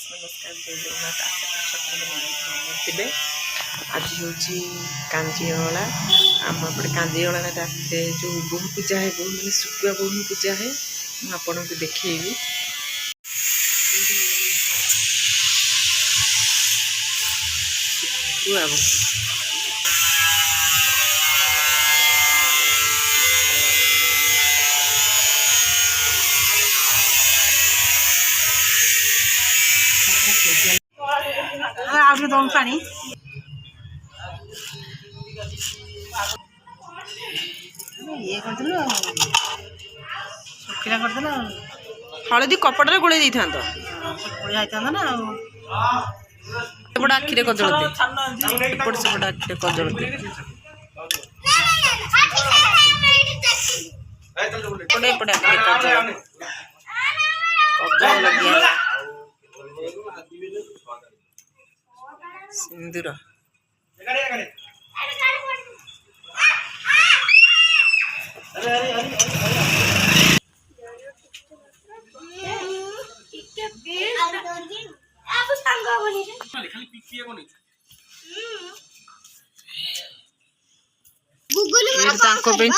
नमस्कार जय जगन्नाथ थे आज हूँ कांजीला आम एपटे कांजीला रात जो बोहू पूजा है बोहू मैंने शुक्ला बोहू पूजा है मुझे को देखी आगे दौड़ पानी ये करदल सुखिला करदल हलदी कपड़ा गोल था ना एपट आखिरे कजलते एपट सेपट आखिरे कजलते एपटे आखिरे कजल कजल लगे सिंदूर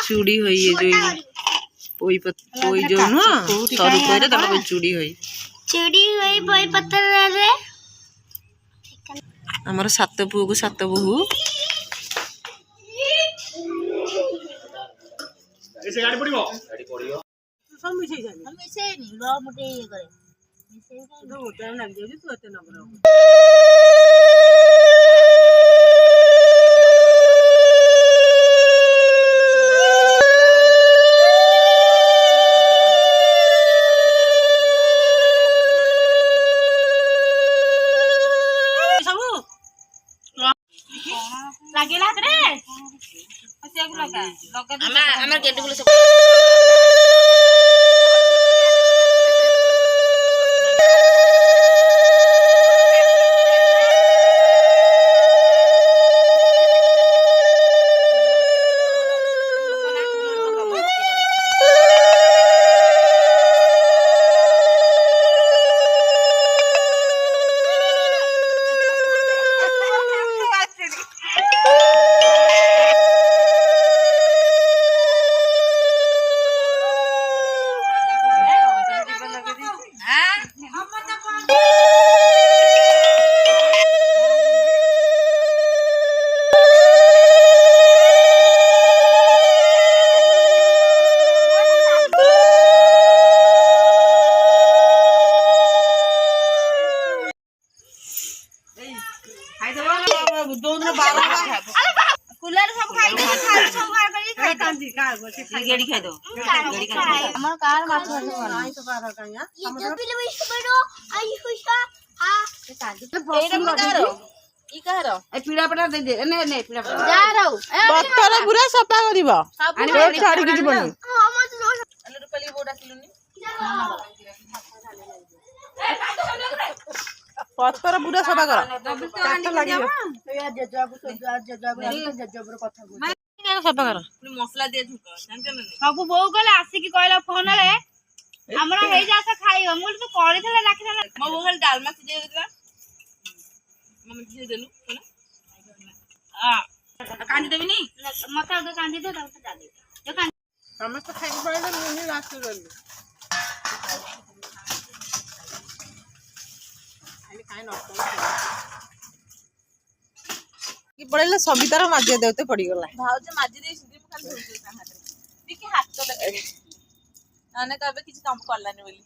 चूड़ी हुई जो पोई जो नुह सरु पोई चूड़ी हुई पोई पत्थर आमर सात पुओ को सात बोहू गाड़ी पड़िबो सब मिसै जानी हम मिसै नहीं रो मोटे ये करे मिसै तो टाइम लग जाई तू एते नंबर लागेला हाथ रे असे को लगा लगा हमर गेट बोले सब कूलर सब खाई दे सब खाई कांदी का गेड़ी खाई दो गेड़ी खाई हमर कार माछ आई तो कार का या ये जो पिले विश्व बड़ो आई खुशा हां ए कांदी एरा करो ई करो ए पीड़ा पटा दे दे ने ने पीड़ा पटा जा रहो बत्तर पूरा सफा करबो आनी छाड़ी के जीवन हां मत लो अले रुपली बोडा किलोनी पत्तर पूरा सफा कर काट लागियो सफा कर मसला दे धुका जानते ना सब बो गले आसी की कहला फोन रे हमरा हे जासा खाइयो मोर तो करी थला राखी थला मो बोल डालमा सिजे देला मम्मी सिजे देलु है आ कांदी देबी नी मत दो कांदी दो तब जा दे जो कांदी समस्त खाइ पड़ले मुनी लास्ट करली खाली खाइ न पड़े सबितार माजिया देते पड़ गला भाउज माजी दे सिद्धि खाली धोते ता हाथ रे देखि हाथ तो लगे आने कहबे किछ काम करलानी बोली